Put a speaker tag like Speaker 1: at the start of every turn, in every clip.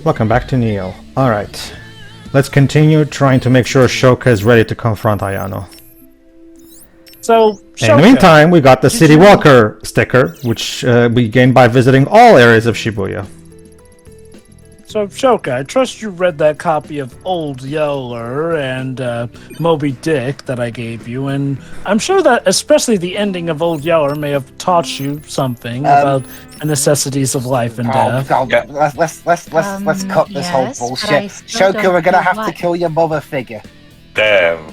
Speaker 1: Welcome back to Neil. Alright. Let's continue trying to make sure Shoka is ready to confront Ayano.
Speaker 2: So, Shoka,
Speaker 1: in the meantime, we got the City Walker sticker, which we gained by visiting all areas of Shibuya.
Speaker 2: So, Shoka, I trust you read that copy of Old Yeller and Moby Dick that I gave you, and I'm sure that especially the ending of Old Yeller may have taught you something about the necessities of life and death.
Speaker 3: Let's cut this whole bullshit. Shoka, we're gonna have to kill your mother figure.
Speaker 4: Damn.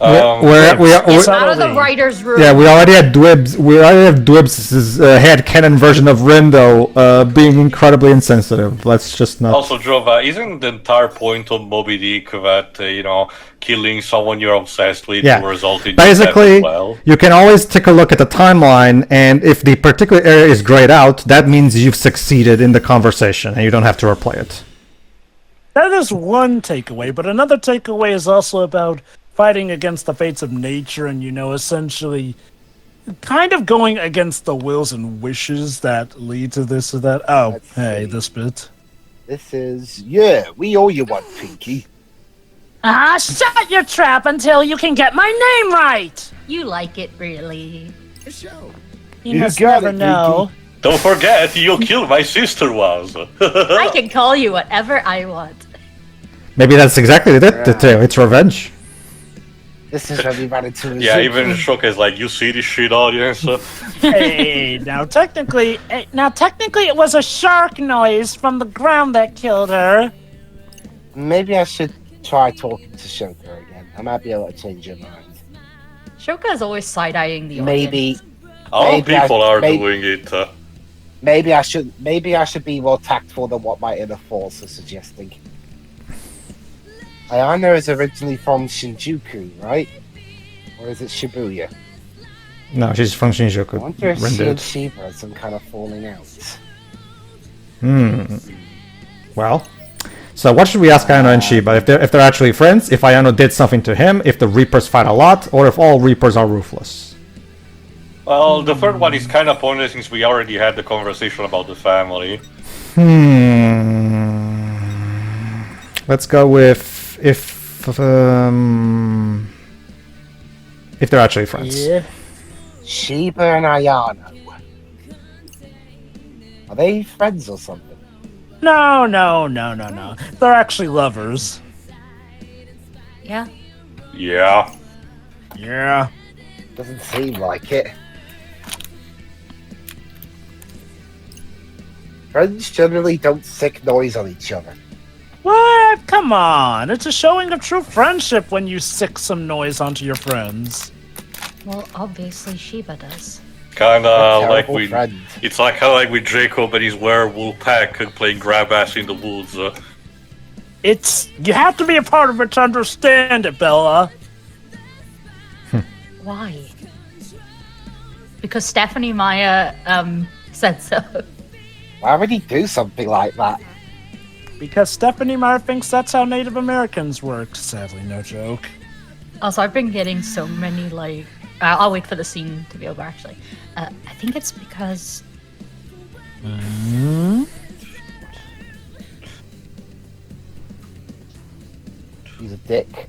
Speaker 5: It's out of the writer's room.
Speaker 1: Yeah, we already had Dwibs. We already have Dwibs' headcanon version of Rindo being incredibly insensitive. Let's just not.
Speaker 4: Also, Jova, isn't the entire point of Moby Dick that killing someone you're obsessed with will result in
Speaker 1: basically,
Speaker 4: death as well?
Speaker 1: You can always take a look at the timeline, and if the particular area is grayed out, that means you've succeeded in the conversation, and you don't have to replay it.
Speaker 2: That is one takeaway, but another takeaway is also about fighting against the fates of nature and, essentially kind of going against the wills and wishes that lead to this or that. Oh, hey, this bit.
Speaker 3: This is, we owe you one, Pinky.
Speaker 2: Shut your trap until you can get my name right!
Speaker 5: You like it, really.
Speaker 2: You must never know.
Speaker 4: Don't forget, you killed my sister once.
Speaker 5: I can call you whatever I want.
Speaker 1: Maybe that's exactly it, it's revenge.
Speaker 3: This is when we ran into a
Speaker 4: Yeah, even Shoka is like, you see this shit, audience?
Speaker 2: Hey, now technically it was a shark noise from the ground that killed her.
Speaker 3: Maybe I should try talking to Shoka again. I might be able to change your mind.
Speaker 5: Shoka is always side-eyeing the audience.
Speaker 4: All people are doing it.
Speaker 3: Maybe I should be more tactful than what my inner thoughts are suggesting. Ayano is originally from Shinjuku, right? Or is it Shibuya?
Speaker 1: No, she's from Shinjuku.
Speaker 3: I wonder if she and Shiba are some kind of falling out.
Speaker 1: Well, so what should we ask Ayano and Shiba? If they're actually friends, if Ayano did something to him, if the Reapers fight a lot, or if all Reapers are ruthless?
Speaker 4: Well, the third one is kind of pointless since we already had the conversation about the family.
Speaker 1: Let's go with if they're actually friends.
Speaker 2: Yeah.
Speaker 3: Shiba and Ayano. Are they friends or something?
Speaker 2: No. They're actually lovers.
Speaker 5: Yeah.
Speaker 4: Yeah.
Speaker 2: Yeah.
Speaker 3: Doesn't seem like it. Friends generally don't sick noise on each other.
Speaker 2: What? Come on. It's a showing of true friendship when you sick some noise onto your friends.
Speaker 5: Well, obviously Shiba does.
Speaker 4: Kinda like
Speaker 3: friend.
Speaker 4: It's kinda like with Jacob and his werewolf pack playing grab ass in the woods.
Speaker 2: You have to be a part of it to understand it, Bella.
Speaker 5: Why? Because Stephanie Meyer said so.
Speaker 3: Why would he do something like that?
Speaker 2: Because Stephanie Meyer thinks that's how Native Americans work. Sadly, no joke.
Speaker 5: Also, I've been getting so many, I'll wait for the scene to be over, actually. I think it's because...
Speaker 3: He's a dick.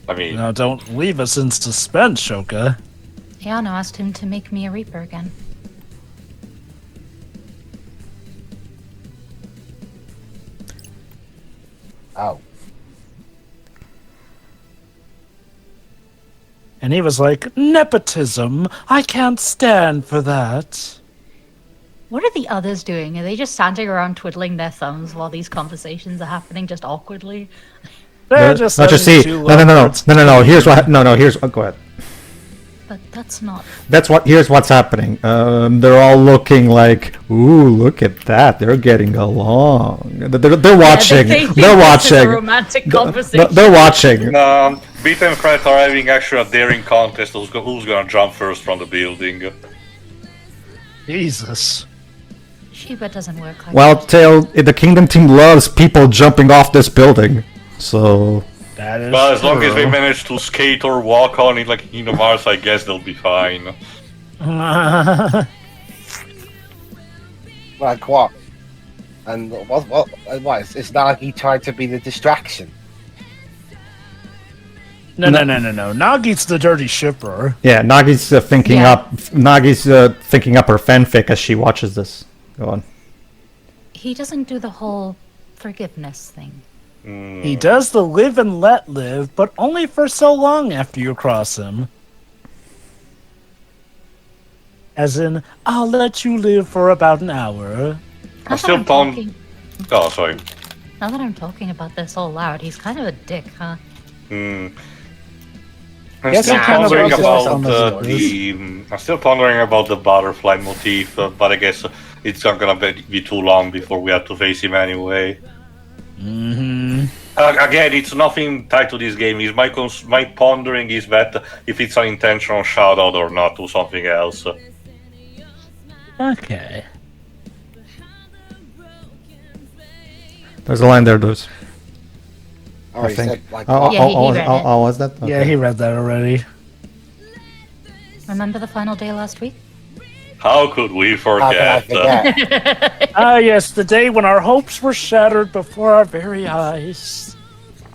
Speaker 4: I mean...
Speaker 2: Now, don't leave us in suspense, Shoka.
Speaker 5: Ayano asked him to make me a Reaper again.
Speaker 3: Oh.
Speaker 2: And he was like, nepotism? I can't stand for that.
Speaker 5: What are the others doing? Are they just standing around twiddling their thumbs while these conversations are happening just awkwardly?
Speaker 2: They're just
Speaker 1: No. Here's what. Here's. Go ahead.
Speaker 5: But that's not.
Speaker 1: Here's what's happening. They're all looking like, ooh, look at that. They're getting along. They're watching. They're watching.
Speaker 5: A romantic conversation.
Speaker 1: They're watching.
Speaker 4: Beat and Fred are having actually a daring contest. Who's gonna jump first from the building?
Speaker 2: Jesus.
Speaker 5: Shiba doesn't work like
Speaker 1: Well,
Speaker 5: that.
Speaker 1: Tail, the Kingdom team loves people jumping off this building. So.
Speaker 2: That is
Speaker 4: Well, as long as they
Speaker 2: true.
Speaker 4: manage to skate or walk on it like Kingdom Hearts, I guess they'll be fine.
Speaker 3: Like what? And what is Nagi trying to be the distraction?
Speaker 2: No. Nagi's the dirty shipper.
Speaker 1: Yeah, Nagi's thinking
Speaker 5: Yeah.
Speaker 1: up. Nagi's thinking up her fanfic as she watches this. Go on.
Speaker 5: He doesn't do the whole forgiveness thing.
Speaker 2: He does the live and let live, but only for so long after you cross him. As in, I'll let you live for about an hour.
Speaker 4: I'm still
Speaker 5: talking.
Speaker 4: Oh, sorry.
Speaker 5: Now that I'm talking about this all loud, he's kind of a dick, huh?
Speaker 4: I'm
Speaker 3: Yes,
Speaker 4: still
Speaker 3: I kind of
Speaker 4: pondering
Speaker 3: was
Speaker 4: about
Speaker 3: on
Speaker 4: I'm still pondering about the butterfly motif, but I guess it's not gonna be too long before we have to face him anyway. Again, it's nothing tied to this game. My pondering is that if it's an intentional shout out or not to something else.
Speaker 2: Okay.
Speaker 1: There's a line there, dudes.
Speaker 3: Oh,
Speaker 1: I
Speaker 3: he
Speaker 1: think.
Speaker 3: said, like,
Speaker 5: Yeah, he read it.
Speaker 1: Was that?
Speaker 2: Yeah,
Speaker 1: Okay.
Speaker 2: he read that already.
Speaker 5: Remember the final day last week?
Speaker 4: How could we
Speaker 3: how can I
Speaker 4: forget?
Speaker 3: forget?
Speaker 2: Ah, yes, the day when our hopes were shattered before our very eyes.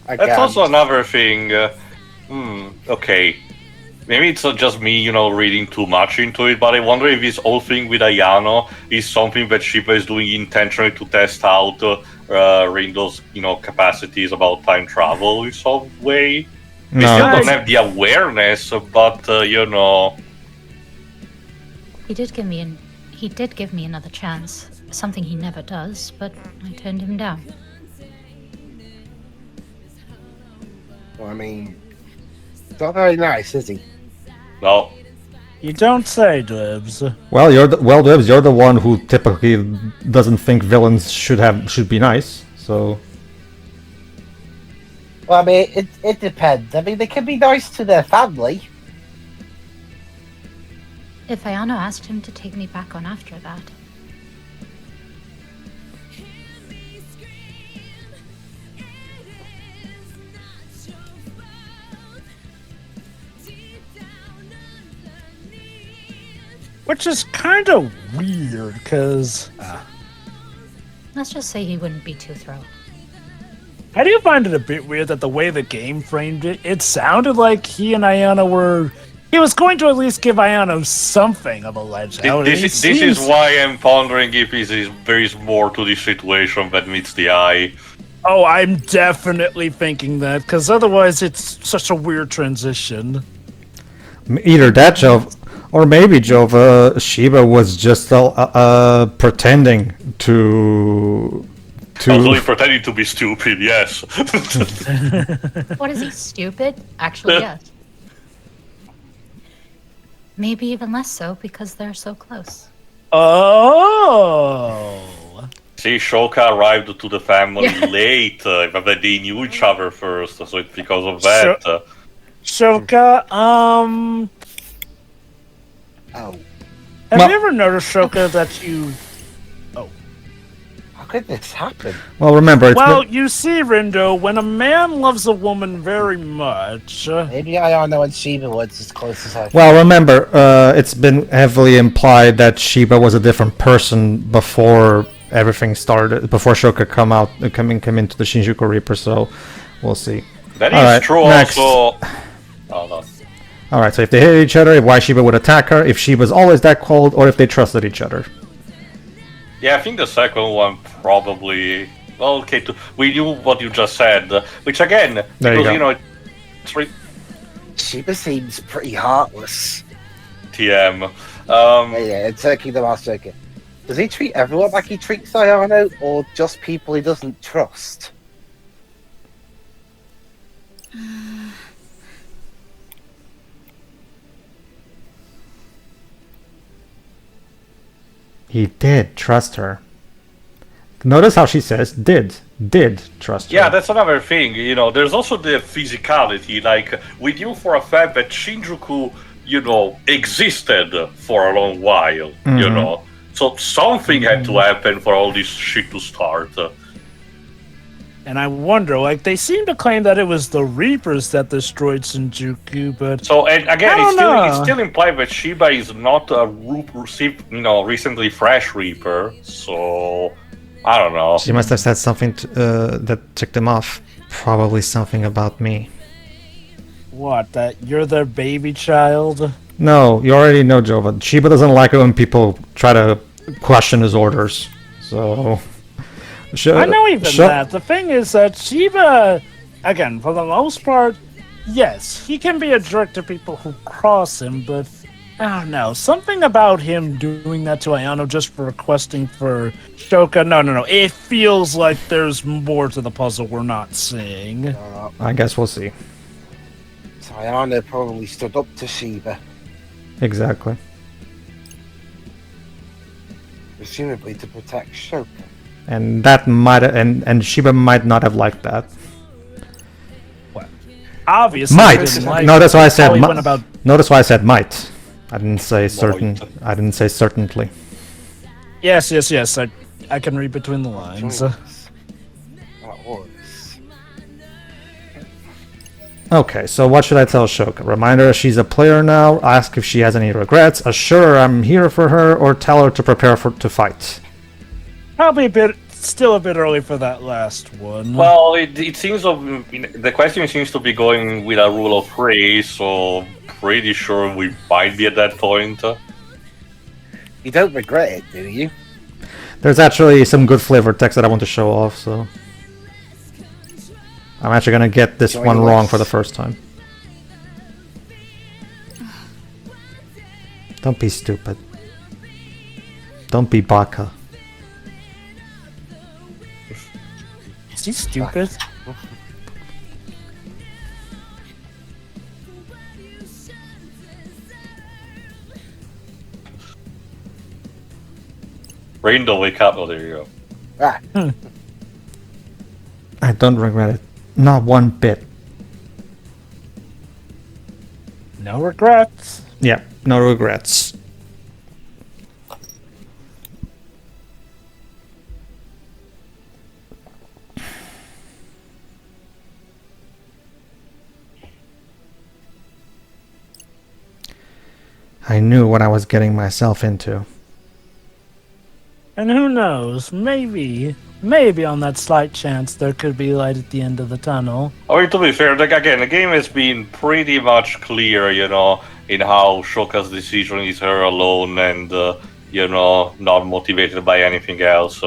Speaker 4: That's also another thing. Okay. Maybe it's not just me, reading too much into it, but I wonder if this whole thing with Ayano is something that Shiba is doing intentionally to test out Rindo's, capacities about time travel in some way. We
Speaker 1: No.
Speaker 4: still don't have the awareness, but,
Speaker 5: He did give me another chance. Something he never does, but I turned him down.
Speaker 3: Well, I mean, it's not very nice, is he?
Speaker 4: no.
Speaker 2: You don't say, Dibs.
Speaker 1: Well, Dibs, you're the one who typically doesn't think villains should be nice. So
Speaker 3: Well, I mean, it depends. I mean, they can be nice to their family.
Speaker 5: If Ayano asked him to take me back on after that,
Speaker 2: Which is kind of weird, because...
Speaker 5: let's just say he wouldn't be too thrilled.
Speaker 2: I do find it a bit weird that the way the game framed it, it sounded like he and Ayano were... He was going to at least give Ayano something of a ledge out.
Speaker 4: This is why I'm pondering if there is more to this situation than meets the eye.
Speaker 2: Oh, I'm definitely thinking that, because otherwise it's such a weird transition.
Speaker 1: either that, Jove, or maybe Jove, Shiba was just pretending to.
Speaker 4: Totally pretending to be stupid, yes.
Speaker 5: What is he, stupid? Actually, yes. Maybe even less so because they're so close.
Speaker 2: Oh!
Speaker 4: See, Shoka arrived to the family late, but they knew each other first, so it's because of that.
Speaker 2: Shoka,
Speaker 3: Oh.
Speaker 2: have you ever noticed, Shoka, that you...
Speaker 3: How could this happen?
Speaker 1: Well, remember,
Speaker 2: you see, Rindo, when a man loves a woman very much...
Speaker 3: Maybe Ayano and Shiba was as close as I
Speaker 1: Well, remember, it's been heavily implied that Shiba was a different person before everything started, before Shoka came into the Shinjuku Reaper, so we'll see.
Speaker 4: That
Speaker 1: All
Speaker 4: is
Speaker 1: right,
Speaker 4: true
Speaker 1: next.
Speaker 4: also. Oh, no.
Speaker 1: Alright, so if they hate each other, why Shiba would attack her, if Shiba's always that cold, or if they trusted each other.
Speaker 4: Yeah, I think the second one probably... Well, okay, we knew what you just said, which again,
Speaker 1: There you
Speaker 4: because,
Speaker 1: go.
Speaker 4: It's
Speaker 3: Shiba seems pretty heartless.
Speaker 4: TM.
Speaker 3: Yeah, in Turkey the Master Circuit. Does he treat everyone like he treats Ayano, or just people he doesn't trust?
Speaker 1: He did trust her. Notice how she says did trust her.
Speaker 4: Yeah, that's another thing, there's also the physicality, like, we knew for a fact that Shinjuku, existed for a long while, So something had to happen for all this shit to start.
Speaker 2: And I wonder, they seem to claim that it was the Reapers that destroyed Shinjuku, but...
Speaker 4: So, and again,
Speaker 2: I
Speaker 4: it's
Speaker 2: don't
Speaker 4: still
Speaker 2: know.
Speaker 4: implied that Shiba is not a recently fresh Reaper, so... I don't know.
Speaker 1: She must have said something that ticked him off. Probably something about me.
Speaker 2: What, that you're their baby child?
Speaker 1: No, you already know, Jova. Shiba doesn't like it when people try to question his orders. So...
Speaker 2: I know even that. The thing is that Shiba, again, for the most part, yes, he can be a jerk to people who cross him, but I don't know. Something about him doing that to Ayano just for requesting for Shoka. No. It feels like there's more to the puzzle we're not seeing.
Speaker 1: I guess we'll see.
Speaker 3: So Ayano probably stood up to Shiba,
Speaker 1: Exactly.
Speaker 3: presumably to protect Shoka.
Speaker 1: And that might and Shiba might not have liked that.
Speaker 2: Obviously,
Speaker 1: Might.
Speaker 2: didn't like
Speaker 1: No, that's why I said
Speaker 2: how he
Speaker 1: might.
Speaker 2: went about.
Speaker 1: Notice why I said might. I didn't say certain. I didn't say certainly.
Speaker 2: Yes. I can read between the lines.
Speaker 3: That was.
Speaker 1: Okay, so what should I tell Shoka? Remind her she's a player now, ask if she has any regrets, assure her I'm here for her, or tell her to prepare to fight.
Speaker 2: Probably still a bit early for that last one.
Speaker 4: Well, it seems the question seems to be going with a rule of three, so pretty sure we might be at that point.
Speaker 3: You don't regret it, do you?
Speaker 1: There's actually some good flavor text that I want to show off, so... I'm actually gonna get this one wrong for the first time. Don't be stupid. Don't be baka.
Speaker 2: Is he stupid?
Speaker 4: Rindo, wake up. Oh, there you go.
Speaker 3: Ah,
Speaker 1: I don't regret it. Not one bit.
Speaker 2: No regrets.
Speaker 1: Yeah, no regrets. I knew what I was getting myself into.
Speaker 2: And who knows, maybe on that slight chance there could be light at the end of the tunnel.
Speaker 4: I mean, to be fair, again, the game has been pretty much clear, in how Shoka's decision is her alone and, not motivated by anything else.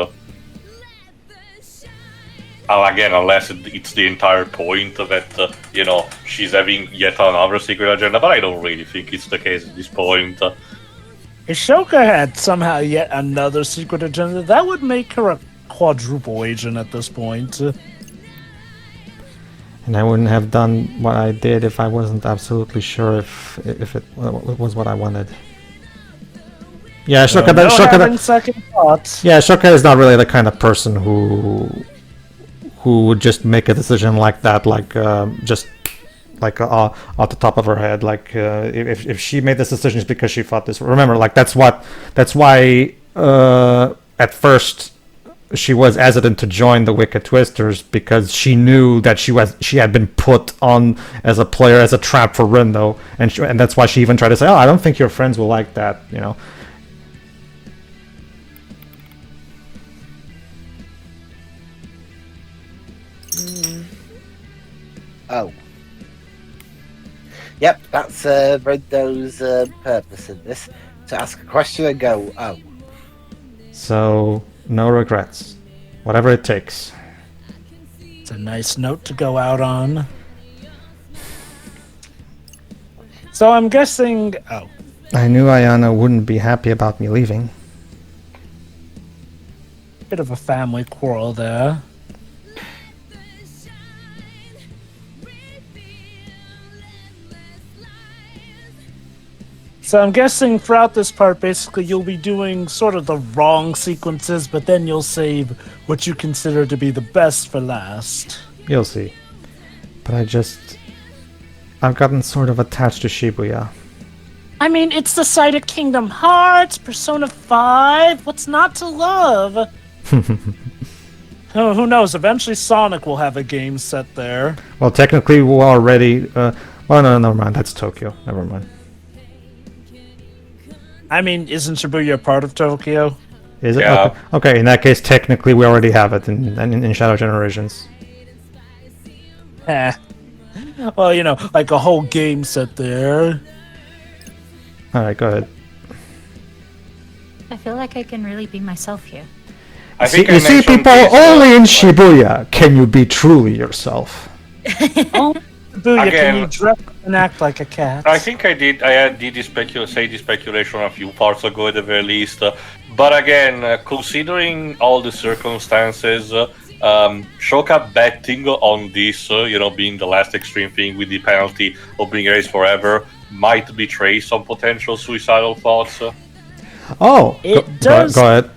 Speaker 4: Again, unless it's the entire point that, she's having yet another secret agenda, but I don't really think it's the case at this point.
Speaker 2: If Shoka had somehow yet another secret agenda, that would make her a quadruple agent at this point.
Speaker 1: And I wouldn't have done what I did if I wasn't absolutely sure if it was what I wanted. Yeah, Shoka.
Speaker 2: No
Speaker 1: Shoka.
Speaker 2: having second thoughts.
Speaker 1: Yeah, Shoka is not really the kind of person who would just make a decision like that, off the top of her head. Like if she made this decision, it's because she thought this. Remember, that's why at first she was hesitant to join the Wicked Twisters, because she knew that she had been put on as a player, as a trap for Rindo, and that's why she even tried to say, "Oh, I don't think your friends will like that,"
Speaker 3: oh. Yep, that's Rendo's purpose in this. To ask a question and go, oh.
Speaker 1: So, no regrets. Whatever it takes.
Speaker 2: It's a nice note to go out on. So I'm guessing... Oh.
Speaker 1: I knew Ayano wouldn't be happy about me leaving.
Speaker 2: Bit of a family quarrel there. So I'm guessing throughout this part, basically, you'll be doing sort of the wrong sequences, but then you'll save what you consider to be the best for last.
Speaker 1: You'll see. But I've gotten sort of attached to Shibuya.
Speaker 2: I mean, it's the site of Kingdom Hearts, Persona 5, what's not to love? Oh, who knows, eventually Sonic will have a game set there.
Speaker 1: Well, technically, we're already... well, no, never mind. That's Tokyo. Never mind.
Speaker 2: I mean, isn't Shibuya a part of Tokyo?
Speaker 1: Is it?
Speaker 4: Yeah.
Speaker 1: Okay, in that case, technically we already have it in Shadow Generations.
Speaker 2: Eh. Well, like a whole game set there.
Speaker 1: Alright, go ahead.
Speaker 5: I feel like I can really be myself here.
Speaker 4: I
Speaker 1: See,
Speaker 4: think I
Speaker 1: you see,
Speaker 4: mentioned
Speaker 1: people,
Speaker 4: this,
Speaker 1: only in Shibuya can you be truly yourself.
Speaker 2: Booyah,
Speaker 4: Again-
Speaker 2: can you dress and act like a cat?
Speaker 4: I think I did. I did this speculation a few parts ago, at the very least. But again, considering all the circumstances, Shoka betting on this, being the last extreme thing with the penalty of being erased forever, might betray some potential suicidal thoughts.
Speaker 1: Oh,
Speaker 2: It does-
Speaker 1: Go ahead.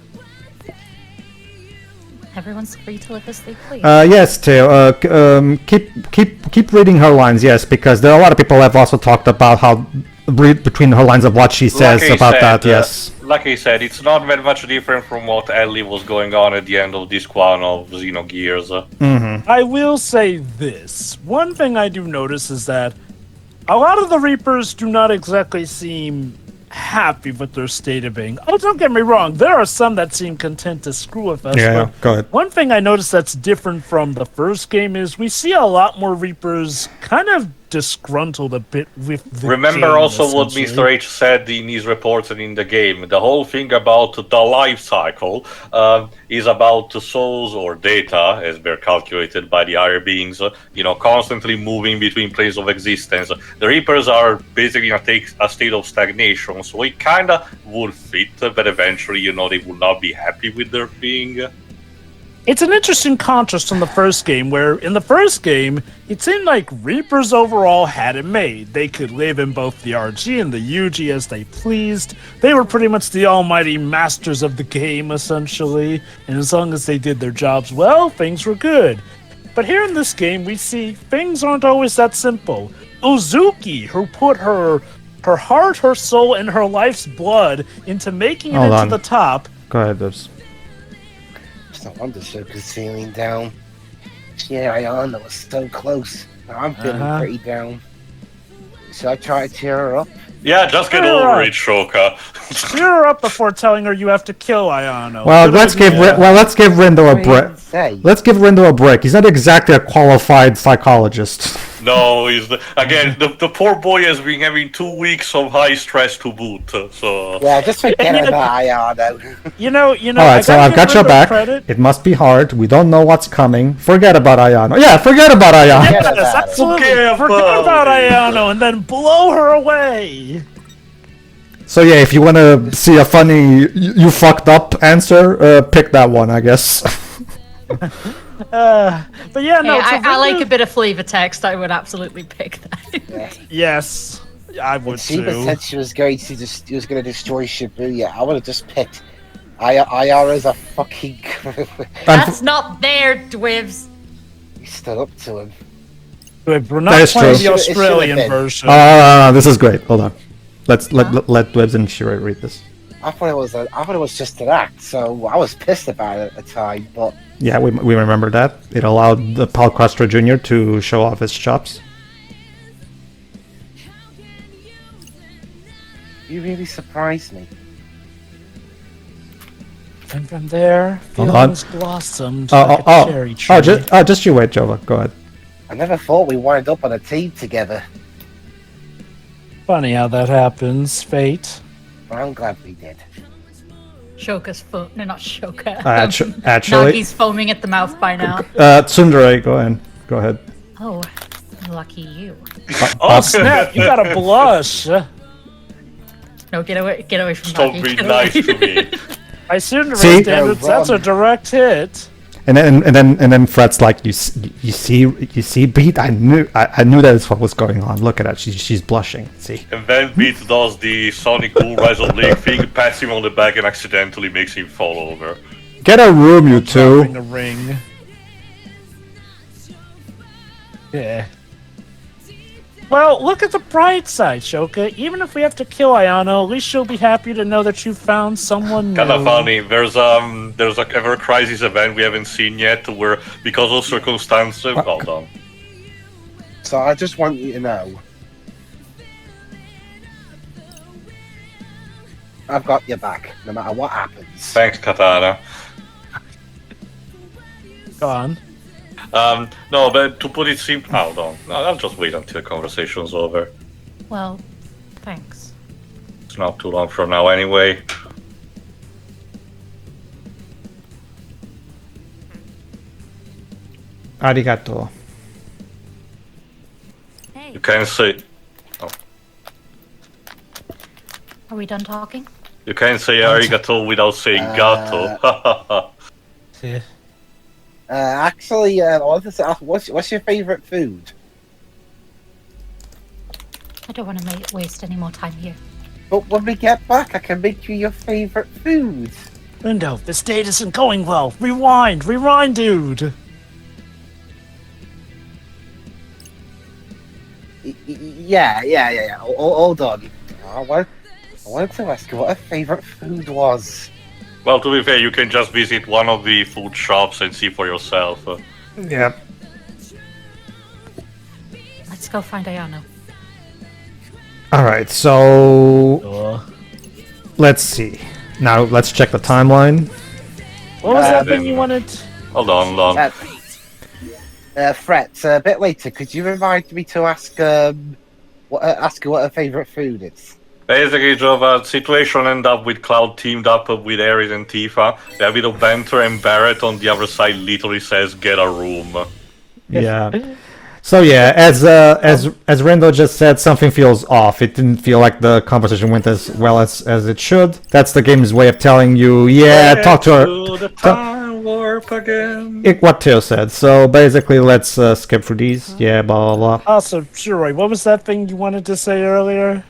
Speaker 5: Everyone's free to live as they please.
Speaker 1: Yes, Teo. Keep reading her lines. Yes, because there are a lot of people have also talked about how read between her lines of what she says
Speaker 4: Like I
Speaker 1: about
Speaker 4: said,
Speaker 1: that. Yes.
Speaker 4: Like I said, it's not very much different from what Ellie was going on at the end of this one of Xenogears.
Speaker 2: I will say this. One thing I do notice is that a lot of the Reapers do not exactly seem happy with their state of being. Oh, don't get me wrong. There are some that seem content to screw with us.
Speaker 1: Yeah.
Speaker 2: but
Speaker 1: Go ahead.
Speaker 2: one thing I noticed that's different from the first game is we see a lot more Reapers kind of disgruntled a bit with the
Speaker 4: Remember
Speaker 2: game,
Speaker 4: also what
Speaker 2: essentially.
Speaker 4: Mr. H said in his reports and in the game. The whole thing about the life cycle is about the souls or data, as they're calculated by the higher beings, constantly moving between planes of existence. The Reapers are basically in a state of stagnation, so it kind of would fit, but eventually, they would not be happy with their being.
Speaker 2: It's an interesting contrast from the first game, where in the first game, it seemed like Reapers overall had it made. They could live in both the RG and the UG as they pleased. They were pretty much the almighty masters of the game, essentially. And as long as they did their jobs well, things were good. But here in this game, we see things aren't always that simple. Uzuki, who put her heart, her soul, and her life's blood into making it
Speaker 1: Hold
Speaker 2: into
Speaker 1: on.
Speaker 2: the top.
Speaker 1: Go ahead, Dibs.
Speaker 3: It's no wonder Shoka's feeling down. Yeah, Ayano was so close. I'm feeling pretty down. Should I try to cheer her up?
Speaker 4: Yeah, just get
Speaker 2: Cheer her
Speaker 4: over
Speaker 2: up.
Speaker 4: it, Shoka.
Speaker 2: Cheer her up before telling her you have to kill Ayano.
Speaker 1: Well,
Speaker 2: Good
Speaker 1: let's give
Speaker 2: idea.
Speaker 1: Rindo a
Speaker 3: What
Speaker 1: break.
Speaker 3: did you say?
Speaker 1: Let's give Rindo a break. He's not exactly a qualified psychologist.
Speaker 4: No, the poor boy has been having 2 weeks of high stress to boot, so...
Speaker 3: Yeah, just forget
Speaker 2: Yeah.
Speaker 3: about Ayano.
Speaker 2: You know.
Speaker 1: All right, so I've got your back. It must be hard. We don't know what's coming. Forget about Ayano. Yeah, forget about Ayano.
Speaker 3: Forget
Speaker 2: Yes,
Speaker 3: about it.
Speaker 2: absolutely.
Speaker 4: Forget
Speaker 2: Forget
Speaker 4: about
Speaker 2: about
Speaker 4: it.
Speaker 2: Ayano and then blow her away.
Speaker 1: So yeah, if you want to see a funny you fucked up answer, pick that one, I guess.
Speaker 2: But yeah, no.
Speaker 5: Hey,
Speaker 2: so
Speaker 5: I like
Speaker 2: Rindo-
Speaker 5: a bit of flavor text. I would absolutely pick that.
Speaker 3: Yeah.
Speaker 2: Yes, I would
Speaker 3: Sheba
Speaker 2: too.
Speaker 3: said she was going to destroy Shibuya. I would have just picked Ayano's a fucking.
Speaker 5: That's not there, Dwibs.
Speaker 3: He stood up to him.
Speaker 2: Good, we're
Speaker 1: That
Speaker 2: not
Speaker 1: is
Speaker 2: playing
Speaker 1: true.
Speaker 2: the
Speaker 3: It should've
Speaker 2: Australian
Speaker 3: been.
Speaker 2: version.
Speaker 1: This is great. Hold on. Let Dwebs and Shira read this.
Speaker 3: I thought it was just an act, so I was pissed about it at the time. But
Speaker 1: Yeah, we remember that. It allowed the Paul Castro Jr. to show off his chops.
Speaker 3: you really surprised me.
Speaker 2: And from there,
Speaker 1: Hold on.
Speaker 2: feelings blossomed like a cherry tree.
Speaker 1: Just you wait, Jova. Go ahead.
Speaker 3: I never thought we wound up on a team together,
Speaker 2: Funny how that happens. Fate.
Speaker 3: but I'm glad we did.
Speaker 5: Shoka's foam. No, not Shoka.
Speaker 1: Actually,
Speaker 5: Nagi's foaming at the mouth by now.
Speaker 1: Tsundere, go ahead.
Speaker 5: Oh, lucky you.
Speaker 2: Oh snap! You got a blush.
Speaker 5: No, get away from
Speaker 4: Stop
Speaker 5: Nagi.
Speaker 4: being
Speaker 5: Get
Speaker 4: nice
Speaker 5: away.
Speaker 4: to me.
Speaker 2: I assumed
Speaker 1: See?
Speaker 2: standards. That's a direct hit.
Speaker 1: And then Fred's like, you see, Beat. I knew that's what was going on. Look at that. She's blushing. See.
Speaker 4: And then Beat does the Sonic Boom Rise of Link thing, pats him on the back and accidentally makes him fall over.
Speaker 1: Get a room, you
Speaker 2: Dropping
Speaker 1: two.
Speaker 2: a ring. Yeah. Well, look at the bright side, Shoka. Even if we have to kill Ayano, at least she'll be happy to know that you found someone
Speaker 4: Kind of
Speaker 2: new.
Speaker 4: funny. There's a Ever Crisis event we haven't seen yet, where because of circumstances, hold on.
Speaker 3: So I just want you to know. I've got your back, no matter what happens.
Speaker 4: Thanks, Katana.
Speaker 2: Go on.
Speaker 4: No, but to put it simply, no, I'll just wait until the conversation's over.
Speaker 5: Well, thanks.
Speaker 4: It's not too long from now anyway.
Speaker 1: Arigato.
Speaker 4: You can say,
Speaker 5: Are we done talking?
Speaker 4: you can say arigato without saying gato.
Speaker 3: Actually, I wanted to ask, what's your favorite food?
Speaker 5: I don't want to waste any more time here.
Speaker 3: But when we get back, I can make you your favorite food.
Speaker 2: Rindo, this date isn't going well. Rewind, dude.
Speaker 3: Yeah. Hold on. I wanted to ask you what her favorite food was.
Speaker 4: Well, to be fair, you can just visit one of the food shops and see for yourself.
Speaker 1: Yep.
Speaker 5: Let's go find Ayano.
Speaker 1: Alright, so let's see. Now let's check the timeline.
Speaker 2: What was that thing you wanted?
Speaker 4: Hold on.
Speaker 3: Fret, a bit later, could you remind me to ask her what her favorite food is?
Speaker 4: Basically, the situation ended up with Cloud teamed up with Ares and Tifa. There a bit of banter, and Barrett on the other side literally says, "Get a room."
Speaker 1: Yeah. So yeah, as Rindo just said, something feels off. It didn't feel like the conversation went as well as it should. That's the game's way of telling you, yeah, talk to her.
Speaker 4: The time warp again.
Speaker 1: What Teo said. So basically, let's skip through these. Yeah, blah blah blah.
Speaker 2: Also, Shiroi, what was that thing you wanted to say earlier?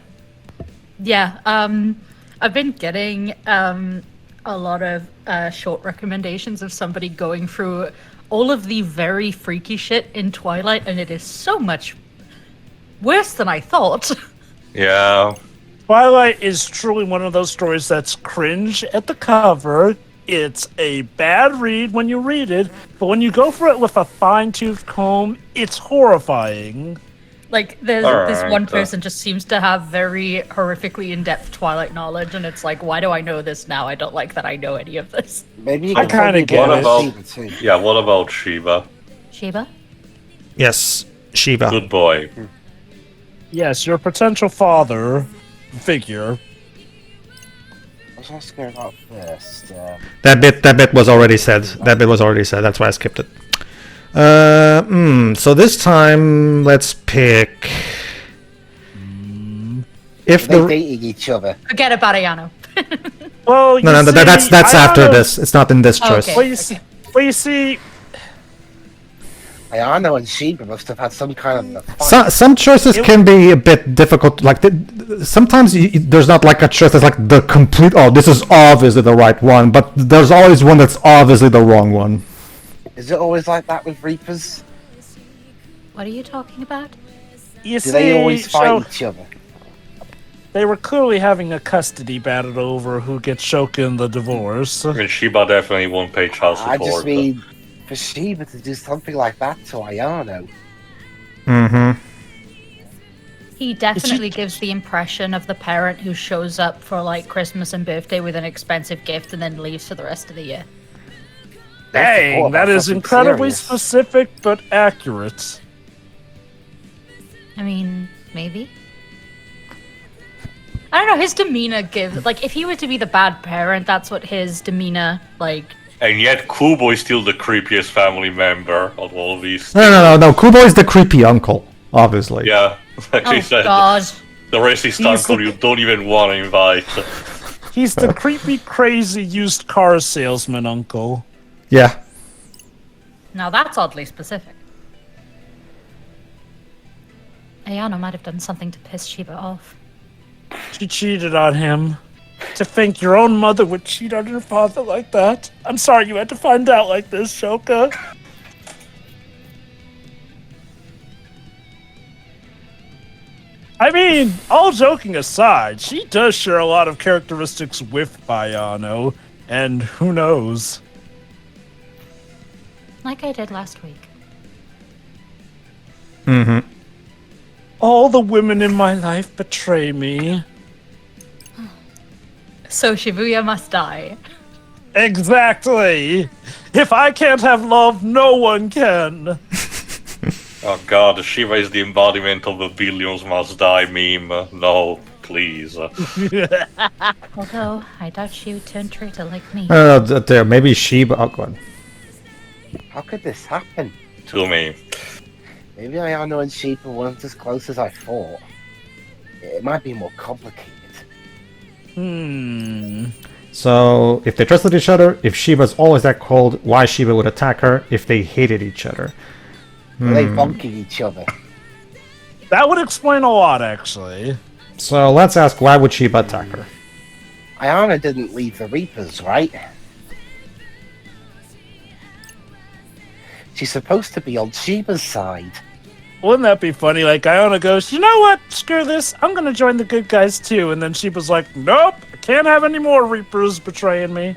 Speaker 5: Yeah, I've been getting a lot of short recommendations of somebody going through all of the very freaky shit in Twilight, and it is so much worse than I thought.
Speaker 4: Yeah.
Speaker 2: Twilight is truly one of those stories that's cringe at the cover. It's a bad read when you read it, but when you go for it with a fine-tooth comb, it's horrifying.
Speaker 5: Like, this
Speaker 4: Alright,
Speaker 5: one person just seems to have very horrifically in-depth Twilight knowledge, and it's like, why do I know this now? I don't like that I know any of this.
Speaker 3: Maybe you
Speaker 2: I
Speaker 3: can
Speaker 2: kinda
Speaker 3: tell me
Speaker 2: get
Speaker 3: about
Speaker 2: it.
Speaker 3: Shiva too.
Speaker 4: Yeah, what about Shiva?
Speaker 5: Shiva?
Speaker 1: Yes, Shiva.
Speaker 4: Good boy.
Speaker 2: Yes, your potential father figure.
Speaker 3: I was asking her about first.
Speaker 1: That bit was already said. That's why I skipped it. So this time let's pick. If
Speaker 3: They
Speaker 1: the
Speaker 3: dating each other.
Speaker 5: Forget about Ayano.
Speaker 2: Well, you
Speaker 1: no,
Speaker 2: see,
Speaker 1: that's after
Speaker 2: Ayano-
Speaker 1: this. It's not in this choice.
Speaker 5: Okay.
Speaker 2: Well, you see,
Speaker 3: Ayano and Shiva must have had some kind of a fight.
Speaker 1: Some choices can be a bit difficult. Like sometimes there's not like a choice that's like the complete. Oh, this is obviously the right one, but there's always one that's obviously the wrong one.
Speaker 3: Is it always like that with Reapers?
Speaker 5: What are you talking about?
Speaker 2: you
Speaker 3: Do
Speaker 2: see,
Speaker 3: they always fight
Speaker 2: so
Speaker 3: each other?
Speaker 2: they were clearly having a custody battle over who gets Shoka in the divorce.
Speaker 4: I mean, Shiba definitely won't pay child
Speaker 3: I
Speaker 4: support.
Speaker 3: just mean for Shiva to do something like that to Ayano.
Speaker 1: Mm-hmm.
Speaker 5: He definitely gives the impression of the parent who shows up for like Christmas and birthday with an expensive gift and then leaves for the rest of the year.
Speaker 2: Dang, that is
Speaker 3: something
Speaker 2: incredibly
Speaker 3: serious.
Speaker 2: specific but accurate.
Speaker 5: I mean, maybe. I don't know, his demeanor gives, like, if he were to be the bad parent, that's what his demeanor, like...
Speaker 4: And yet Kubo is still the creepiest family member of all of these.
Speaker 1: No. Kubo is the creepy uncle, obviously.
Speaker 4: Yeah, like she
Speaker 5: Oh,
Speaker 4: said,
Speaker 5: God.
Speaker 4: the racist
Speaker 2: He's
Speaker 4: uncle
Speaker 2: the-
Speaker 4: you don't even want to invite.
Speaker 2: He's the creepy, crazy used car salesman uncle.
Speaker 1: Yeah.
Speaker 5: Now that's oddly specific. Ayano might have done something to piss Shiba off.
Speaker 2: She cheated on him. To think your own mother would cheat on your father like that. I'm sorry you had to find out like this, Shoka. I mean, all joking aside, she does share a lot of characteristics with Ayano, and who knows?
Speaker 5: Like I did last week.
Speaker 1: Mm-hmm.
Speaker 2: All the women in my life betray me.
Speaker 5: So Shibuya must die.
Speaker 2: Exactly. If I can't have love, no one can.
Speaker 4: Oh god, Shiva is the embodiment of the billions must die meme. No, please.
Speaker 5: Although, I doubt she would turn traitor like me.
Speaker 1: Maybe Sheba. Oh, God.
Speaker 3: How could this happen?
Speaker 4: To me.
Speaker 3: Maybe Ayano and Sheep weren't as close as I thought. It might be more complicated.
Speaker 1: So, if they trusted each other, if Sheba's always that cold, why Sheba would attack her if they hated each other?
Speaker 3: Were they bonking each other?
Speaker 2: That would explain a lot, actually.
Speaker 1: So, let's ask, why would Sheba attack her?
Speaker 3: Ayano didn't leave the Reapers, right? She's supposed to be on Sheba's side.
Speaker 2: Wouldn't that be funny? Like, Ayano goes, you know what? Screw this. I'm gonna join the good guys too. And then she was like, nope, I can't have any more Reapers betraying me.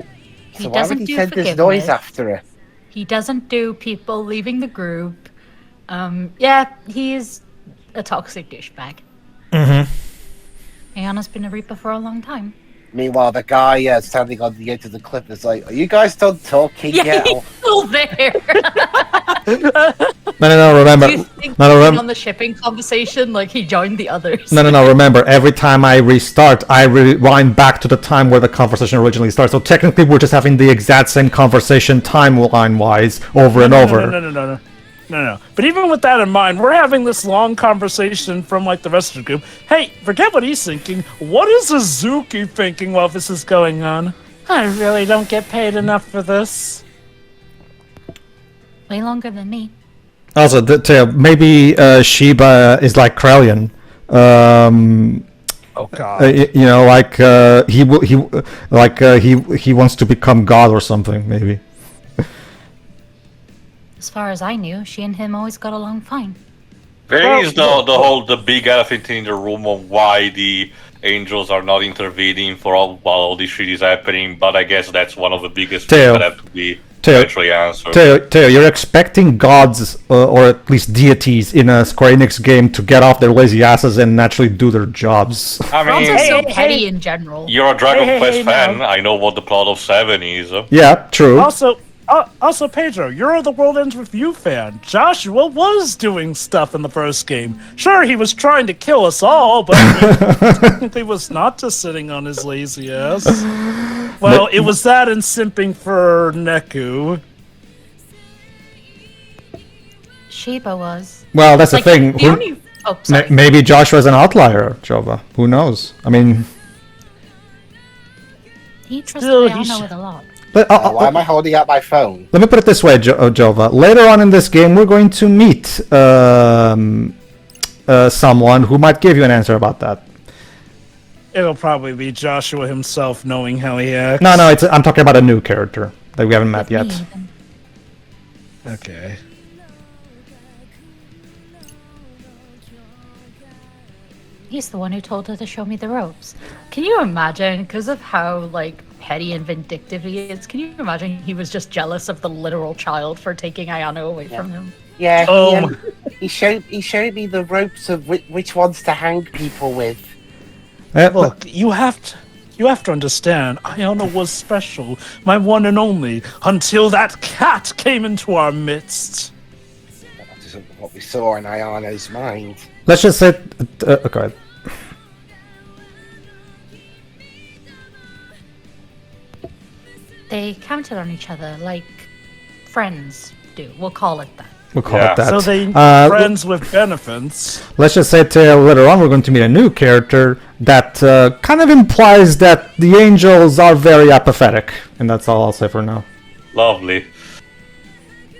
Speaker 3: So why would he send this noise after her?
Speaker 5: He doesn't do people leaving the group. Yeah, he's a toxic douchebag. Ayano's been a Reaper for a long time.
Speaker 3: Meanwhile, the guy standing on the edge of the cliff is like, are you guys done talking yet?
Speaker 5: He's still there.
Speaker 1: No, remember.
Speaker 5: Do you think on the shipping conversation, like he joined the others?
Speaker 1: No, remember, every time I restart, I rewind back to the time where the conversation originally started. So technically, we're just having the exact same conversation timeline-wise over and over.
Speaker 2: No. But even with that in mind, we're having this long conversation from like the rest of the group. Hey, forget what he's thinking. What is Suzuki thinking while this is going on? I really don't get paid enough for this.
Speaker 5: Way longer than me.
Speaker 1: Also, maybe Sheba is like Krellian.
Speaker 2: Oh God.
Speaker 1: He wants to become God or something, maybe.
Speaker 5: As far as I knew, she and him always got along fine.
Speaker 4: There is the big elephant in the room of why the angels are not intervening while all this shit is happening, but I guess that's one of the biggest things that have to be eventually answered.
Speaker 1: Teo, you're expecting gods, or at least deities, in a Square Enix game to get off their lazy asses and naturally do their jobs.
Speaker 4: I mean,
Speaker 5: Gods are so petty in general.
Speaker 4: You're a Dragon Quest fan. I know what the plot of 7 is.
Speaker 1: Yeah, true.
Speaker 2: Also, Pedro, you're the World Ends With You fan. Joshua was doing stuff in the first game. Sure, he was trying to kill us all, but he technically was not just sitting on his lazy ass. Well, it was that and simping for Neku.
Speaker 5: Sheba was.
Speaker 1: Well, that's
Speaker 5: Like,
Speaker 1: the thing.
Speaker 5: the only... Oh, sorry.
Speaker 1: Maybe Joshua's an outlier, Jova. Who knows? I mean...
Speaker 5: He trusted
Speaker 2: Still,
Speaker 5: Ayano with a lot.
Speaker 3: Why am I holding out my phone?
Speaker 1: Let me put it this way, Jova. Later on in this game, we're going to meet someone who might give you an answer about that.
Speaker 2: It'll probably be Joshua himself, knowing how he acts.
Speaker 1: No, I'm talking about a new character that we haven't met yet.
Speaker 2: Okay.
Speaker 5: He's the one who told her to show me the ropes. Can you imagine, because of how, like, petty and vindictive he is, can you imagine he was just jealous of the literal child for taking Ayano away from him?
Speaker 3: Yeah, he showed me the ropes of which ones to hang people with.
Speaker 2: Look, you have to understand, Ayano was special, my one and only, until that cat came into our midst.
Speaker 3: That isn't what we saw in Ayano's mind.
Speaker 1: Let's just say... okay.
Speaker 5: They counted on each other like friends do. We'll call it that.
Speaker 1: We'll call it that.
Speaker 2: So they friends with benefits.
Speaker 1: Let's just say later on we're going to meet a new character that kind of implies that the angels are very apathetic. And that's all I'll say for now.
Speaker 4: Lovely.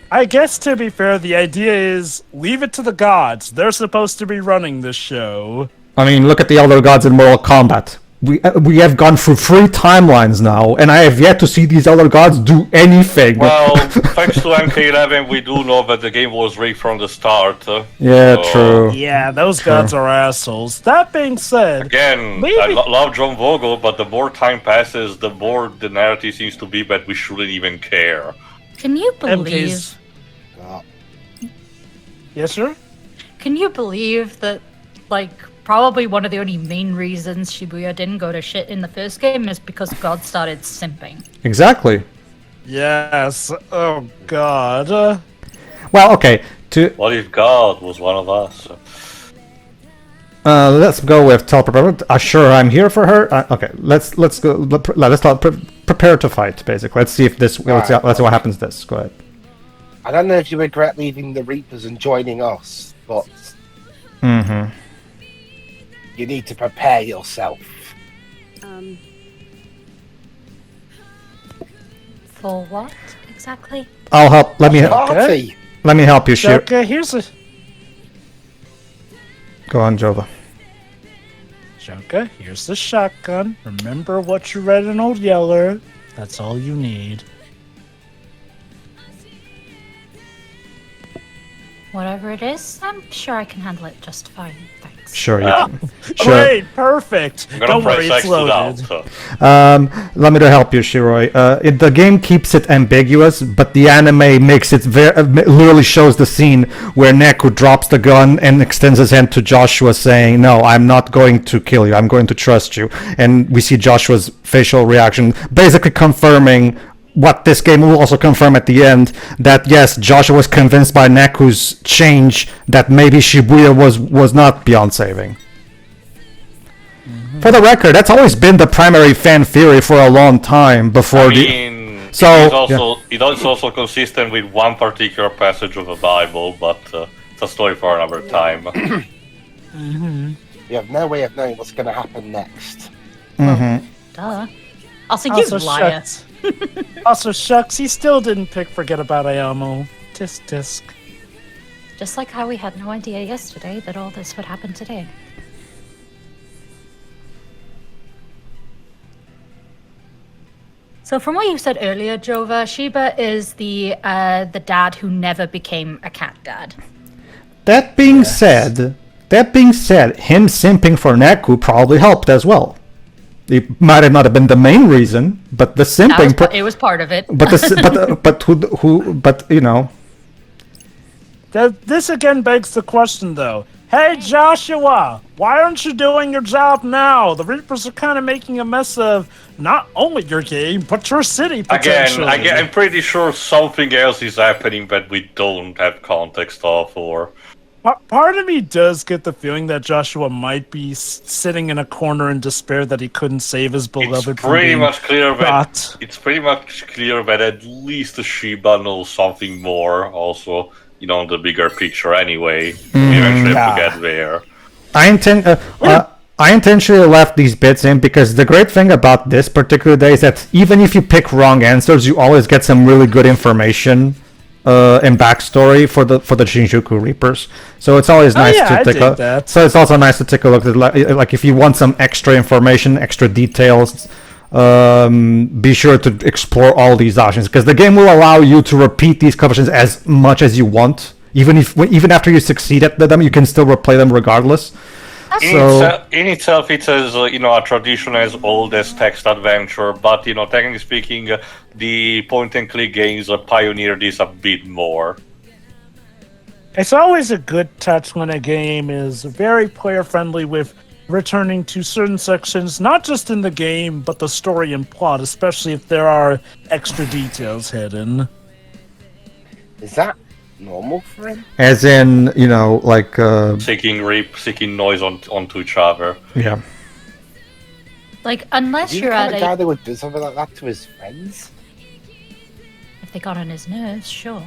Speaker 2: I guess, to be fair, the idea is leave it to the gods. They're supposed to be running this show.
Speaker 1: I mean, look at the Elder Gods in Mortal Kombat. We have gone through 3 timelines now, and I have yet to see these Elder Gods do anything.
Speaker 4: Well, thanks to MK11, we do know that the game was rigged from the start.
Speaker 1: Yeah, true.
Speaker 2: Yeah, those gods are assholes. That being said...
Speaker 4: Again, I love John Vogel, but the more time passes, the more the narrative seems to be that we shouldn't even care.
Speaker 5: Can you believe...
Speaker 2: Yes, sir?
Speaker 5: Can you believe that, like, probably one of the only main reasons Shibuya didn't go to shit in the first game is because God started simping.
Speaker 1: Exactly.
Speaker 2: Yes. Oh God.
Speaker 1: Well, okay.
Speaker 4: What if God was one of us?
Speaker 1: Let's go with teleport. Sure, I'm here for her. Okay, let's go. Let's prepare to fight. Basically, let's see if this. Let's see what happens. This. Go ahead.
Speaker 3: I don't know if you regret leaving the Reapers and joining us, but you need to prepare yourself.
Speaker 5: For what exactly?
Speaker 1: I'll help. Let me
Speaker 3: Party.
Speaker 1: let me help you.
Speaker 2: Shoka, here's a.
Speaker 1: Go on, Jova.
Speaker 2: Shoka, here's the shotgun. Remember what you read in Old Yeller. That's all you need.
Speaker 5: Whatever it is, I'm sure I can handle it just fine. Thanks.
Speaker 1: Sure, you
Speaker 4: Ah.
Speaker 1: can. Sure.
Speaker 2: Great, perfect.
Speaker 4: I'm gonna
Speaker 2: Don't worry,
Speaker 4: press
Speaker 2: it's
Speaker 4: X to
Speaker 2: loaded.
Speaker 4: doubt.
Speaker 1: Let me to help you, Shiroi. The game keeps it ambiguous, but the anime makes it literally shows the scene where Neku drops the gun and extends his hand to Joshua, saying, "No, I'm not going to kill you. I'm going to trust you." And we see Joshua's facial reaction, basically confirming what this game will also confirm at the end, that yes, Joshua was convinced by Neku's change that maybe Shibuya was not beyond saving. For the record, that's always been the primary fan theory for a long time before it's
Speaker 4: also consistent with one particular passage of the Bible, but it's a story for another time.
Speaker 3: You have no way of knowing what's going to happen next.
Speaker 5: Duh. Also, you liar.
Speaker 2: Shucks. Also, shucks, he still didn't forget about Ayano. Tisk.
Speaker 5: Just like how we had no idea yesterday that all this would happen today. So from what you said earlier, Jova, Shiba is the dad who never became a cat dad.
Speaker 1: That being said, him simping for Neku probably helped as well. It might have not been the main reason, but the simping.
Speaker 5: It was part of it.
Speaker 1: But but you know.
Speaker 2: This again begs the question, though. Hey, Joshua, why aren't you doing your job now? The Reapers are kind of making a mess of not only your game, but your city, potentially.
Speaker 4: Again, I'm pretty sure something else is happening that we don't have context of, or...
Speaker 2: Part of me does get the feeling that Joshua might be sitting in a corner in despair that he couldn't save his beloved.
Speaker 4: It's pretty much clear that at least Shiba knows something more, also, the bigger picture anyway. We eventually have to get there.
Speaker 1: I intentionally left these bits in because the great thing about this particular day is that even if you pick wrong answers, you always get some really good information and backstory for the Shinjuku Reapers. So it's always nice to take a look. So it's also nice to take a look at like if you want some extra information, extra details. Be sure to explore all these options because the game will allow you to repeat these questions as much as you want. Even after you succeed at them, you can still replay them regardless.
Speaker 4: In itself, it's as a tradition as old as text adventure, but technically speaking, the point-and-click games pioneer this a bit more.
Speaker 2: It's always a good touch when a game is very player-friendly with returning to certain sections, not just in the game, but the story and plot, especially if there are extra details hidden.
Speaker 3: Is that normal for him?
Speaker 1: As in, like
Speaker 4: seeking noise onto each other.
Speaker 1: Yeah.
Speaker 5: Like unless
Speaker 3: Is he
Speaker 5: you're
Speaker 3: the kind
Speaker 5: at
Speaker 3: of guy that would do something like that to his friends?
Speaker 5: If they got on his nerves, sure.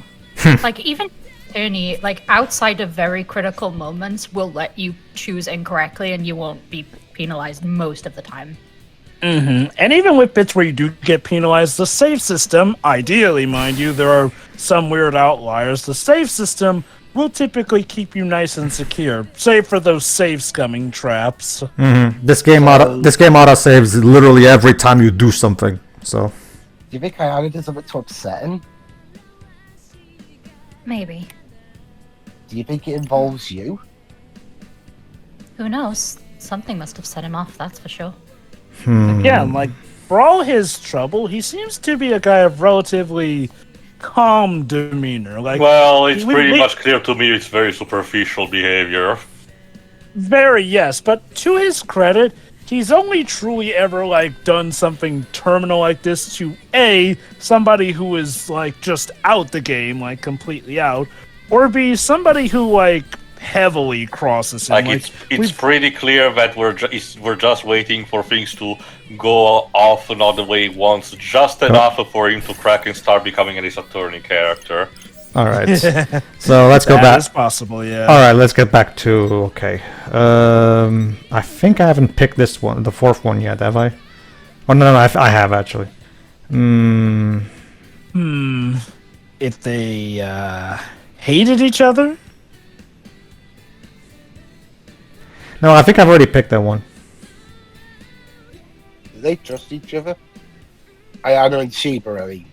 Speaker 5: Like even Ernie, like outside of very critical moments, will let you choose incorrectly, and you won't be penalized most of the time.
Speaker 2: And even with bits where you do get penalized, the save system, ideally, mind you, there are some weird outliers. The save system will typically keep you nice and secure, save for those save scumming traps.
Speaker 1: This game auto saves literally every time you do something. So.
Speaker 3: Do you think Ayano did something to upset him?
Speaker 5: Maybe.
Speaker 3: Do you think it involves you?
Speaker 5: Who knows? Something must have set him off, that's for sure.
Speaker 2: Yeah, like, for all his trouble, he seems to be a guy of relatively calm demeanor. Like,
Speaker 4: well, it's pretty much clear to me it's very superficial behavior.
Speaker 2: Very, yes, but to his credit, he's only truly ever, like, done something terminal like this to, A, somebody who is, like, just out the game, like, completely out, or B, somebody who, like, heavily crosses him.
Speaker 4: Like, it's pretty clear that we're just waiting for things to go off another way once, just enough for him to crack and start becoming a Saturni character.
Speaker 1: All right. So let's go back.
Speaker 2: That is possible, yeah.
Speaker 1: All right, let's get back to okay. I think I haven't picked this one, the fourth one yet, have I? Oh no, I have actually.
Speaker 2: If they hated each other?
Speaker 1: No, I think I've already picked that one.
Speaker 3: Do they trust each other? Ayano and Sheba, I mean.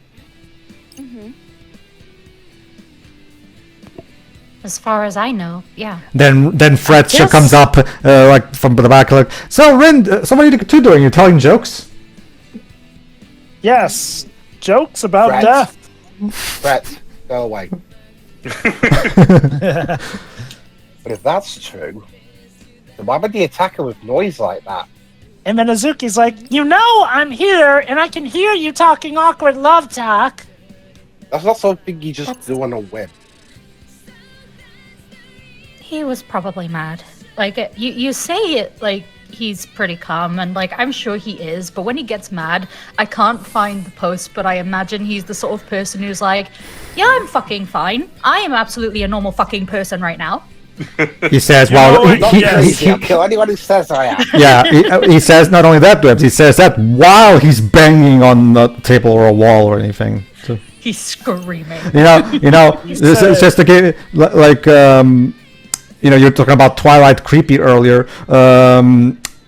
Speaker 5: As far as I know, yeah.
Speaker 1: Then Fred
Speaker 5: Yes.
Speaker 1: comes up like from the back, like, so Rind, so what are you two doing? You're telling jokes?
Speaker 2: Yes. Jokes about
Speaker 3: Right.
Speaker 2: death.
Speaker 3: Brett, go away. But if that's true, then why would he attack her with noise like that?
Speaker 2: And Minazuki's like, you know I'm here, and I can hear you talking awkward love talk.
Speaker 3: That's not something you just do on a whim.
Speaker 5: He was probably mad. Like, you say it like he's pretty calm, and like I'm sure he is, but when he gets mad, I can't find the post, but I imagine he's the sort of person who's like, yeah, I'm fucking fine. I am absolutely a normal fucking person right now.
Speaker 1: He says, well,
Speaker 2: know,
Speaker 3: Not crazy, I'll kill anyone who says I am.
Speaker 1: yeah, he says not only that, Debs, he says that while he's banging on the table or a wall or anything. So,
Speaker 5: He's screaming.
Speaker 1: this is just a game, like, you're talking about Twilight creepy earlier.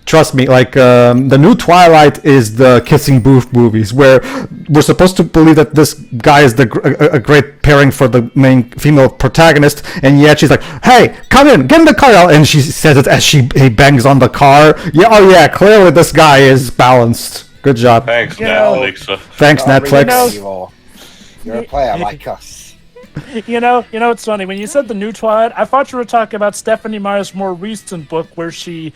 Speaker 1: Trust me, like, the new Twilight is the kissing booth movies, where we're supposed to believe that this guy is a great pairing for the main female protagonist, and yet she's like, hey, come in, get in the car, and she says it as he bangs on the car. Yeah, oh yeah, clearly this guy is balanced. Good job.
Speaker 4: Thanks,
Speaker 2: You know-
Speaker 4: Netflix.
Speaker 1: Thanks,
Speaker 3: Not really
Speaker 1: Netflix.
Speaker 3: anymore. You're a player like us.
Speaker 2: You know, it's funny. When you said the new Twilight, I thought you were talking about Stephanie Meyer's more recent book where she,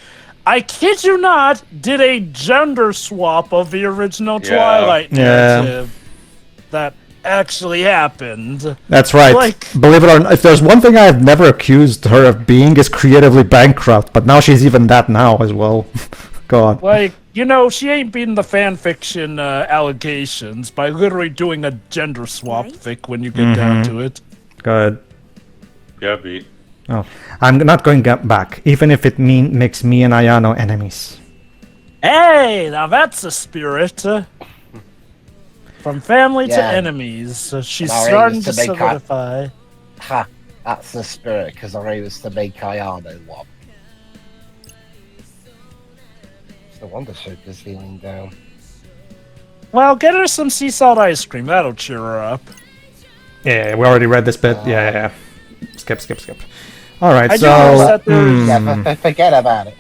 Speaker 2: I kid you not, did a gender swap of the original
Speaker 4: Yeah.
Speaker 2: Twilight
Speaker 1: Yeah.
Speaker 2: narrative. That actually happened.
Speaker 1: That's right.
Speaker 2: Like-
Speaker 1: Believe it or not, if there's one thing I've never accused her of being is creatively bankrupt, but now she's even that now as well. Go on.
Speaker 2: Like, you know, she ain't beating the fan fiction allegations by literally doing a gender swap fic when you get down to it.
Speaker 1: Go ahead.
Speaker 4: Yeah, B.
Speaker 1: Oh, I'm not going back, even if it makes me and Ayano enemies.
Speaker 2: Hey, now that's a spirit. From family to
Speaker 3: Yeah.
Speaker 2: enemies. She's
Speaker 3: And our aim
Speaker 2: starting
Speaker 3: is
Speaker 2: to
Speaker 3: to make her-
Speaker 2: solidify.
Speaker 3: Ha, that's the spirit, because our aim is to make Ayano one. It's no wonder Shoka's feeling down.
Speaker 2: Well, get her some sea salt ice cream. That'll cheer her up.
Speaker 1: Yeah, we already read this bit. Yeah. Skip. All right,
Speaker 2: I do notice that there's...
Speaker 3: Yeah, forget about it.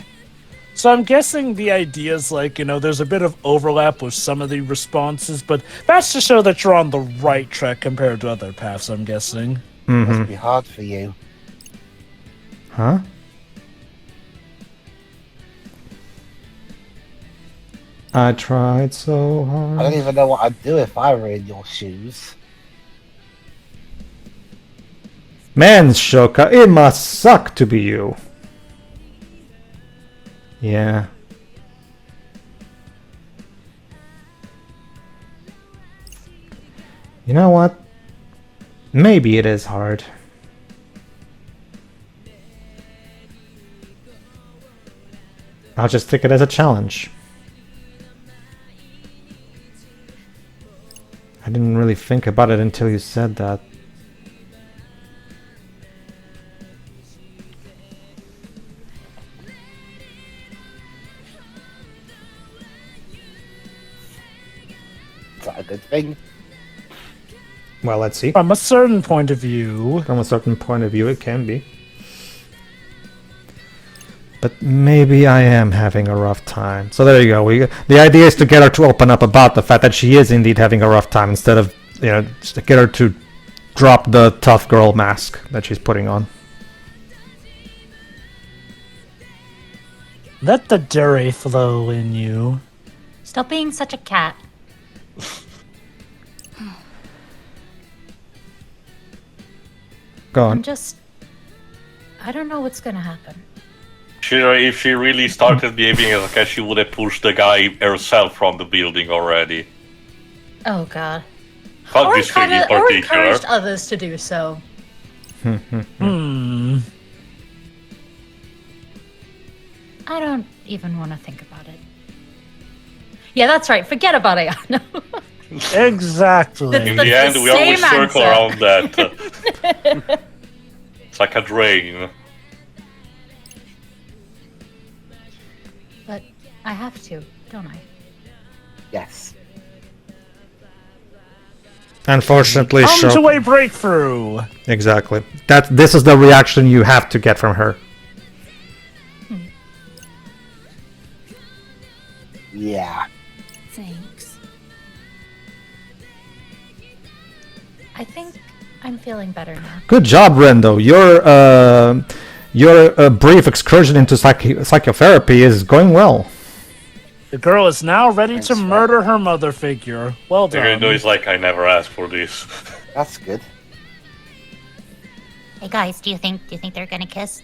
Speaker 2: So I'm guessing the idea is like, you know, there's a bit of overlap with some of the responses, but that's to show that you're on the right track compared to other paths, I'm guessing.
Speaker 3: Must be hard for you.
Speaker 1: Huh? I tried so hard.
Speaker 3: I don't even know what I'd do if I were in your shoes.
Speaker 1: Man, Shoka, it must suck to be you. Yeah. You know what? Maybe it is hard. I'll just take it as a challenge. I didn't really think about it until you said that.
Speaker 3: Is that a good thing?
Speaker 1: Well, let's see.
Speaker 2: From a certain point of view.
Speaker 1: From a certain point of view, it can be. But maybe I am having a rough time. So there you go. The idea is to get her to open up about the fact that she is indeed having a rough time, instead of, just to get her to drop the tough girl mask that she's putting on.
Speaker 2: Let the dairy flow in you.
Speaker 5: Stop being such a cat.
Speaker 1: Go
Speaker 5: I'm
Speaker 1: on.
Speaker 5: just... I don't know what's gonna happen.
Speaker 4: If she really started behaving as a cat, she would have pushed the guy herself from the building already.
Speaker 5: Oh god.
Speaker 4: Not
Speaker 5: Or,
Speaker 4: this thing in
Speaker 5: or
Speaker 4: particular.
Speaker 5: encouraged others to do so. I don't even want to think about it. Yeah, that's right. Forget about Ayano.
Speaker 2: Exactly.
Speaker 4: In
Speaker 5: That's
Speaker 4: the end,
Speaker 5: the
Speaker 4: we always
Speaker 5: same
Speaker 4: circle
Speaker 5: answer.
Speaker 4: around that. It's like a drain.
Speaker 5: But I have to, don't I?
Speaker 3: Yes.
Speaker 1: Unfortunately,
Speaker 2: Come to
Speaker 1: Shoka.
Speaker 2: a breakthrough.
Speaker 1: Exactly. This is the reaction you have to get from her.
Speaker 3: Yeah.
Speaker 5: Thanks. I think I'm feeling better now.
Speaker 1: Good job, Rindo. Your brief excursion into psychotherapy is going well.
Speaker 2: The girl is now ready
Speaker 3: Thanks,
Speaker 2: to
Speaker 3: Fred.
Speaker 2: murder her mother figure. Well done.
Speaker 4: Rindo is like, I never asked for this.
Speaker 3: That's good.
Speaker 6: Hey guys, do you think they're gonna kiss?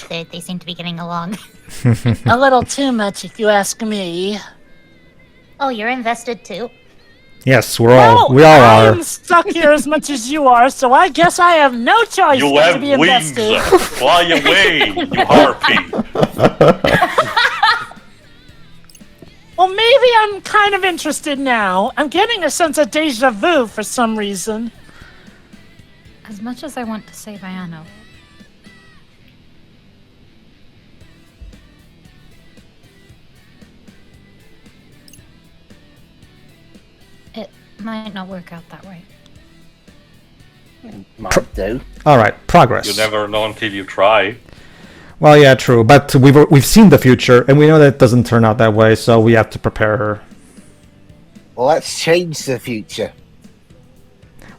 Speaker 6: They seem to be getting along.
Speaker 2: A little too much, if you ask me.
Speaker 6: Oh, you're invested too?
Speaker 1: Yes, we
Speaker 2: Well,
Speaker 1: all are.
Speaker 2: I'm stuck here as much as you are, so I guess I have no choice
Speaker 4: You
Speaker 2: but to
Speaker 4: have
Speaker 2: be
Speaker 4: wings!
Speaker 2: invested.
Speaker 4: Fly away, you harpy!
Speaker 2: Well, maybe I'm kind of interested now. I'm getting a sense of deja vu for some reason.
Speaker 5: As much as I want to save Ayano, it might not work out that way.
Speaker 3: Might do.
Speaker 1: All right, progress.
Speaker 4: You never know until you try.
Speaker 1: Well, yeah, true. But we've seen the future, and we know that it doesn't turn out that way. So we have to prepare her.
Speaker 3: Well, let's change the future.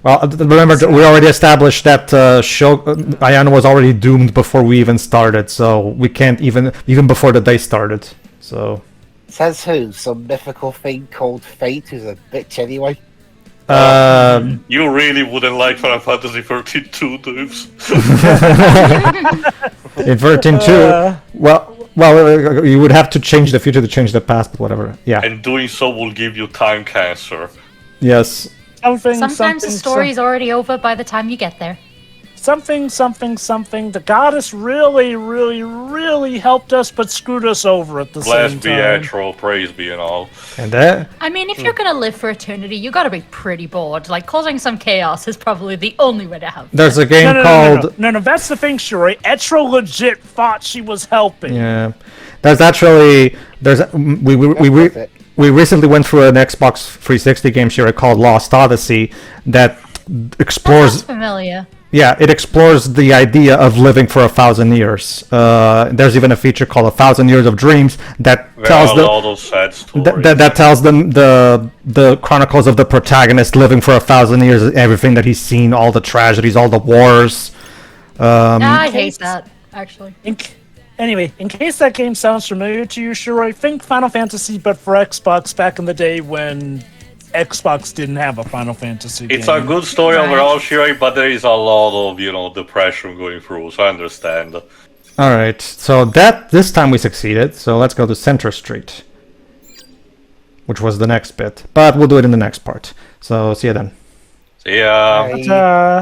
Speaker 1: Well, remember, we already established that Ayano was already doomed before we even started. So we can't even before the day started. So.
Speaker 3: Says who? Some mythical thing called Fate who's a bitch anyway?
Speaker 4: You really wouldn't like Final Fantasy 13 2, dudes.
Speaker 1: In 13.2, well, you would have to change the future to change the past, but whatever. Yeah.
Speaker 4: And doing so will give you time cancer.
Speaker 1: Yes.
Speaker 5: Sometimes the story's already over by the time you get there.
Speaker 2: Something. The goddess really helped us, but screwed us over at the
Speaker 4: Blessed
Speaker 2: same
Speaker 4: be
Speaker 2: time.
Speaker 4: Atro, praise be and all.
Speaker 1: And that.
Speaker 5: I mean, if you're gonna live for eternity, you gotta be pretty bored. Like, causing some chaos is probably the only way to have fun.
Speaker 1: There's a game called.
Speaker 2: No, that's the thing, Shuri. Etro legit thought she was helping.
Speaker 1: Yeah. There's actually. We recently went through an Xbox 360 game here called Lost Odyssey that explores.
Speaker 5: Sounds familiar.
Speaker 1: Yeah, it explores the idea of living for 1,000 years. There's even a feature called 1,000 Years of Dreams that tells
Speaker 4: Well, all those sad stories.
Speaker 1: that tells them the chronicles of the protagonist living for 1,000 years, everything that he's seen, all the tragedies, all the wars.
Speaker 5: I hate that, actually.
Speaker 2: Anyway, in case that game sounds familiar to you, Shuri, think Final Fantasy, but for Xbox back in the day when Xbox didn't have a Final Fantasy game.
Speaker 4: It's a good story
Speaker 5: Right.
Speaker 4: overall, Shirei, but there is a lot of, depression going through, so I understand.
Speaker 1: All right, so this time we succeeded. So let's go to Center Street, which was the next bit, but we'll do it in the next part. So see you then.
Speaker 4: See ya.
Speaker 3: Bye.
Speaker 2: Ta-ta.